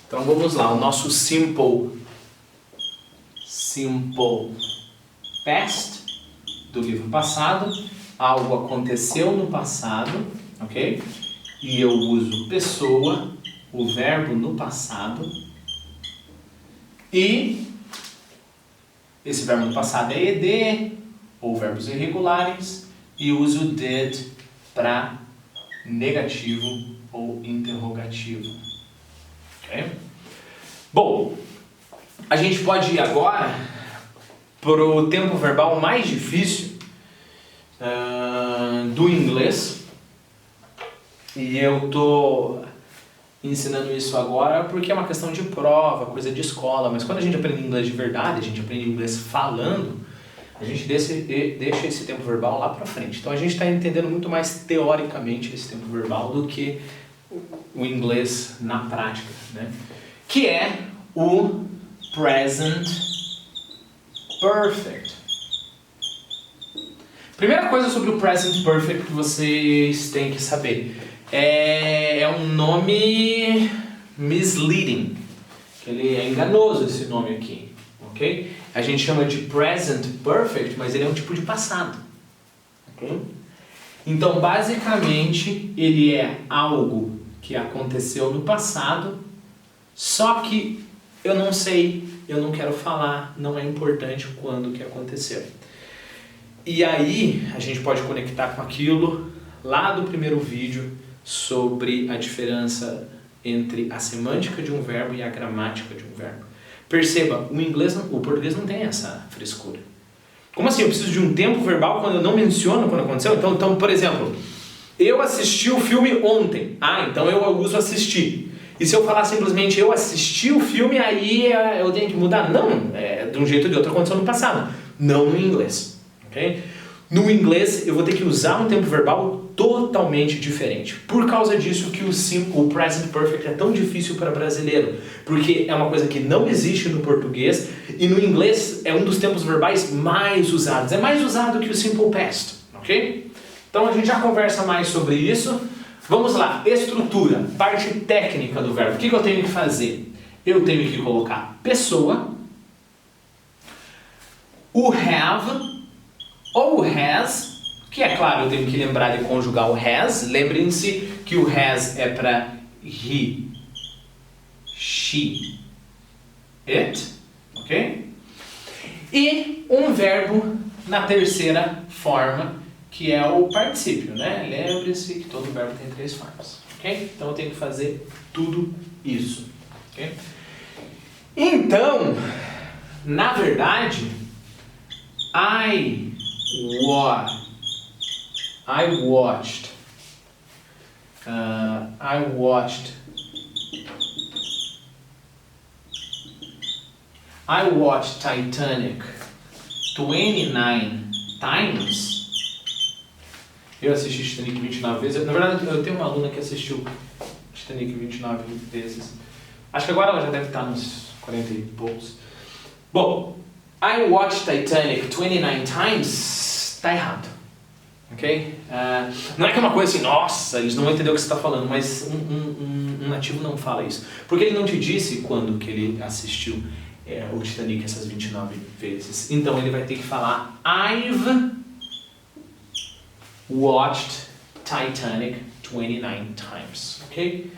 Então vamos lá, o nosso simple past do livro passado. Algo aconteceu no passado, ok? E eu uso pessoa, o verbo no passado. E esse verbo no passado é ed, ou verbos irregulares, e uso did para negativo ou interrogativo. Okay? Bom, a gente pode ir agora para o tempo verbal mais difícil do inglês. E eu estou ensinando isso agora porque é uma questão de prova, coisa de escola. Mas quando a gente aprende inglês de verdade, a gente aprende inglês falando, a gente deixa esse tempo verbal lá para frente. Então a gente está entendendo muito mais teoricamente esse tempo verbal do que o inglês na prática, né? Que é o present perfect. Primeira coisa sobre o present perfect que vocês têm que saber é um nome misleading, que ele é enganoso, esse nome aqui, ok? A gente chama de present perfect, mas ele é um tipo de passado, ok? Então, basicamente, ele é algo que aconteceu no passado, só que eu não sei, eu não quero falar, não é importante quando que aconteceu. E aí, a gente pode conectar com aquilo lá do primeiro vídeo sobre a diferença entre a semântica de um verbo e a gramática de um verbo. Perceba, o português não tem essa frescura. Como assim? Eu preciso de um tempo verbal quando eu não menciono quando aconteceu? Então, por exemplo, eu assisti o filme ontem. Então eu uso assistir. E se eu falar simplesmente eu assisti o filme, aí eu tenho que mudar? Não, de um jeito ou de outro aconteceu no passado. Não no inglês. Okay? No inglês eu vou ter que usar um tempo verbal totalmente diferente. Por causa disso que o present perfect é tão difícil para brasileiro. Porque é uma coisa que não existe no português e no inglês é um dos tempos verbais mais usados. É mais usado que o simple past, ok? Então a gente já conversa mais sobre isso. Vamos lá, estrutura, parte técnica do verbo. O que eu tenho que fazer? Eu tenho que colocar pessoa, o have ou o has, que é claro, eu tenho que lembrar de conjugar o has. Lembrem-se que o has é para he, she, it, ok? E um verbo na terceira forma, que é o particípio, né? Lembre-se que todo verbo tem 3 formas, ok? Então eu tenho que fazer tudo isso, ok? Então, na verdade, I watched Titanic 29 times. Eu assisti Titanic 29 vezes. Na verdade, eu tenho uma aluna que assistiu Titanic 29 vezes. Acho que agora ela já deve estar nos 40 e poucos. Bom, I watched Titanic 29 times. Está errado. Ok? Não é que é uma coisa assim, nossa, eles não vão entender o que você está falando, mas um nativo não fala isso. Porque ele não te disse quando que ele assistiu o Titanic essas 29 vezes. Então ele vai ter que falar I've watched Titanic 29 times, ok?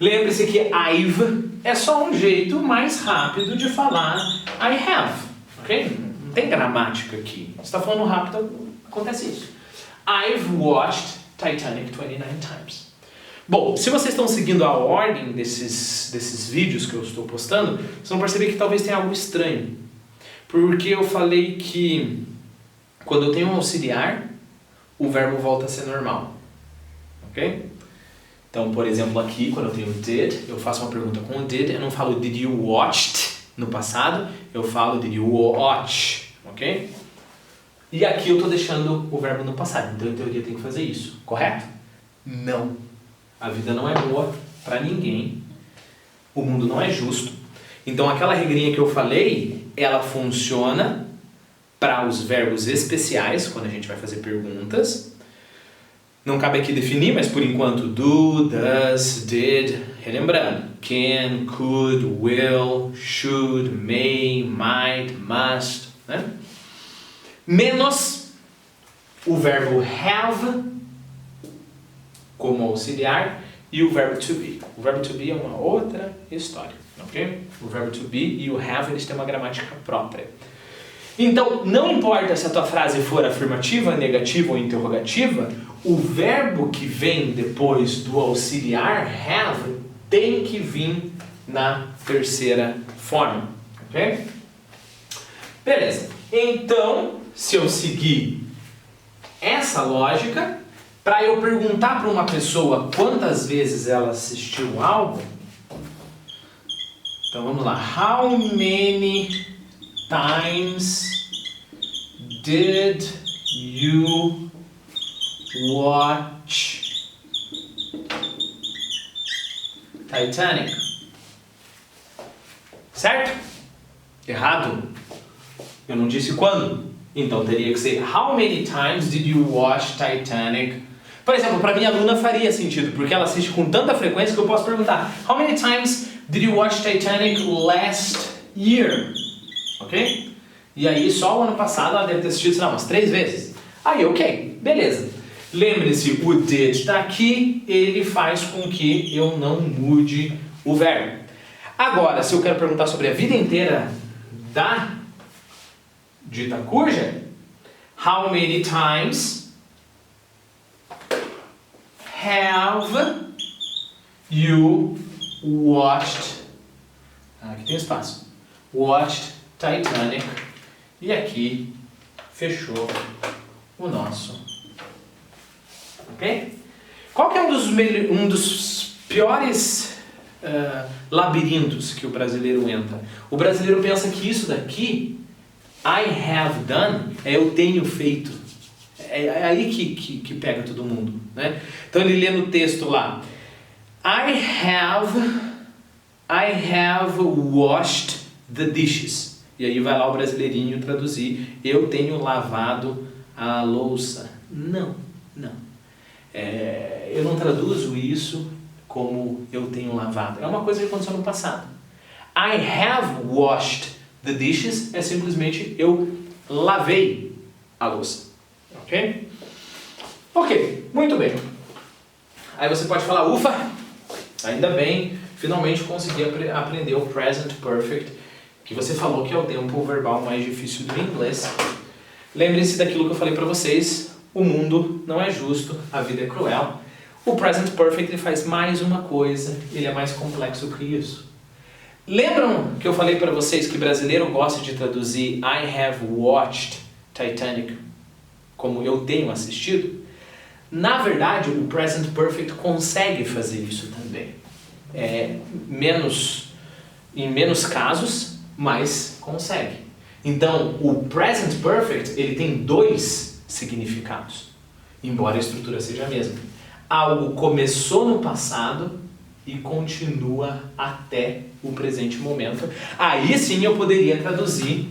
Lembre-se que I've é só um jeito mais rápido de falar I have, ok? Não tem gramática aqui. Você está falando rápido, acontece isso. I've watched Titanic 29 times. Bom, se vocês estão seguindo a ordem desses vídeos que eu estou postando, vocês vão perceber que talvez tenha algo estranho. Porque eu falei que quando eu tenho um auxiliar, o verbo volta a ser normal, ok? Então, por exemplo, aqui, quando eu tenho did, eu faço uma pergunta com o did, eu não falo did you watched no passado, eu falo did you watch, ok? E aqui eu estou deixando o verbo no passado, então em teoria eu tenho que fazer isso, correto? Não. A vida não é boa para ninguém, o mundo não é justo. Então aquela regrinha que eu falei, ela funciona para os verbos especiais, quando a gente vai fazer perguntas, Não cabe aqui definir, mas por enquanto do, does, did, relembrando. Can, could, will, should, may, might, must, né? Menos o verbo have como auxiliar e o verbo to be. O verbo to be é uma outra história, ok? O verbo to be e o have, eles têm uma gramática própria. Então, não importa se a tua frase for afirmativa, negativa ou interrogativa, o verbo que vem depois do auxiliar have tem que vir na terceira forma, ok? Beleza. Então, se eu seguir essa lógica, para eu perguntar para uma pessoa quantas vezes ela assistiu algo, então vamos lá. How many times did you watch Titanic? Certo? Errado. Eu não disse quando. Então teria que ser How many times did you watch Titanic? Por exemplo, para minha aluna faria sentido, porque ela assiste com tanta frequência que eu posso perguntar How many times did you watch Titanic last year? Ok? E aí só o ano passado ela deve ter assistido, sei lá, umas 3 vezes. Aí, ok, beleza. Lembre-se, o did está aqui, ele faz com que eu não mude o verbo. Agora, se eu quero perguntar sobre a vida inteira da dita cuja, how many times have you watched, aqui tem espaço, watched Titanic, e aqui fechou o nosso, ok? Qual que é um dos piores labirintos que o brasileiro entra? O brasileiro pensa que isso daqui, I have done, é eu tenho feito. É aí que pega todo mundo, né? Então ele lê no texto lá, I have washed the dishes. E aí vai lá o brasileirinho traduzir, eu tenho lavado a louça. Não. Eu não traduzo isso como eu tenho lavado. É uma coisa que aconteceu no passado. I have washed the dishes é simplesmente eu lavei a louça. Ok? Ok, muito bem. Aí você pode falar, ufa, ainda bem, finalmente consegui aprender o present perfect, que você falou que é o tempo verbal mais difícil do inglês. Lembre-se daquilo que eu falei para vocês, o mundo não é justo, a vida é cruel. O present perfect ele faz mais uma coisa, ele é mais complexo que isso. Lembram que eu falei para vocês que brasileiro gosta de traduzir I have watched Titanic como eu tenho assistido? Na verdade, o present perfect consegue fazer isso também. Em menos casos, mas consegue. Então, o present perfect ele tem 2 significados, embora a estrutura seja a mesma. Algo começou no passado e continua até o presente momento. Aí sim eu poderia traduzir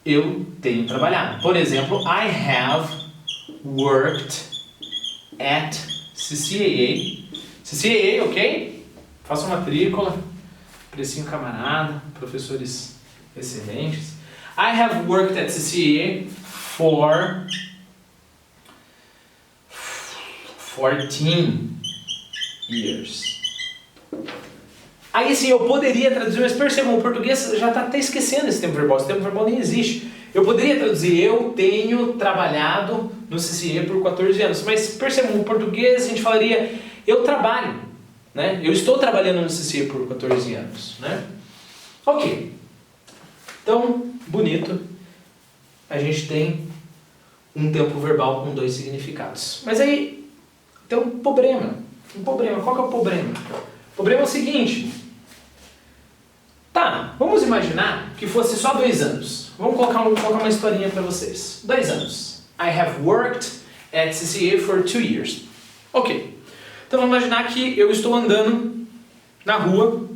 eu tenho trabalhado. Por exemplo, I have worked at CCAA. CCAA, ok? Faça uma matrícula, precinho camarada, professores excelentes. I have worked at CCAA for 14 years. Aí sim, eu poderia traduzir, mas percebam, o português já está até esquecendo esse tempo verbal. Esse tempo verbal nem existe. Eu poderia traduzir, eu tenho trabalhado no CCE por 14 anos. Mas percebam, o português a gente falaria, eu trabalho, né? Eu estou trabalhando no CCE por 14 anos, né? Ok. Então, bonito. A gente tem um tempo verbal com 2 significados. Mas aí, tem um problema. Qual que é o problema? O problema é o seguinte. Tá, vamos imaginar que fosse só 2 anos. Vamos colocar uma historinha para vocês. 2 anos. I have worked at CCA for 2 years. Ok. Então vamos imaginar que eu estou andando na rua,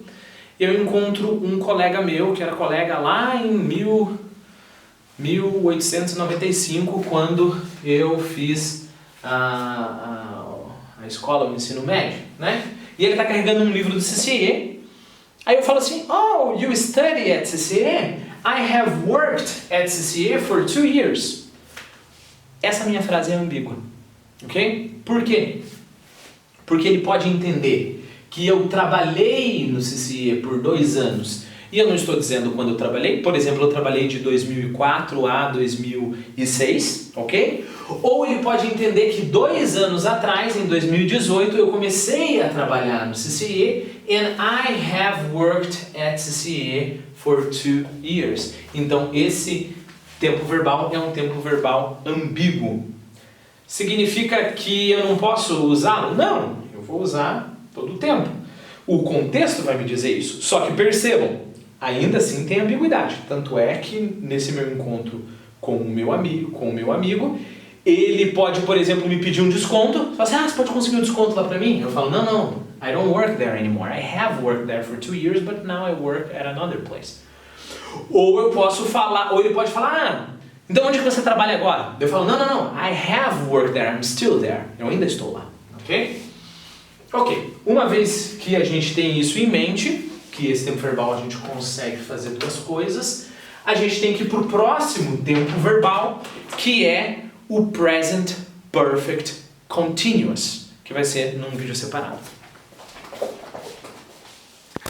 eu encontro um colega meu, que era colega lá em 1895, quando eu fiz a escola, o ensino médio, né? E ele está carregando um livro do CCE. Aí eu falo assim, oh, you study at CCE? I have worked at CCE for 2 years. Essa minha frase é ambígua, ok? Por quê? Porque ele pode entender que eu trabalhei no CCE por 2 anos, e eu não estou dizendo quando eu trabalhei, por exemplo, eu trabalhei de 2004 a 2006, ok? Ou ele pode entender que 2 anos atrás, em 2018, eu comecei a trabalhar no CCE, and I have worked at CCE for 2 years. Então, esse tempo verbal é um tempo verbal ambíguo. Significa que eu não posso usá-lo? Não, eu vou usar todo o tempo. O contexto vai me dizer isso. Só que percebam, ainda assim tem ambiguidade. Tanto é que nesse meu encontro com o meu amigo, ele pode, por exemplo, me pedir um desconto. Fala assim, você pode conseguir um desconto lá pra mim? Eu falo, não, I don't work there anymore. I have worked there for 2 years, but now I work at another place. Ou eu posso falar, ou ele pode falar, então onde que você trabalha agora? Eu falo, não, I have worked there, I'm still there. Eu ainda estou lá, ok? Ok, uma vez que a gente tem isso em mente, que esse tempo verbal a gente consegue fazer 2 coisas, a gente tem que ir para o próximo tempo verbal, que é o Present Perfect Continuous, que vai ser num vídeo separado.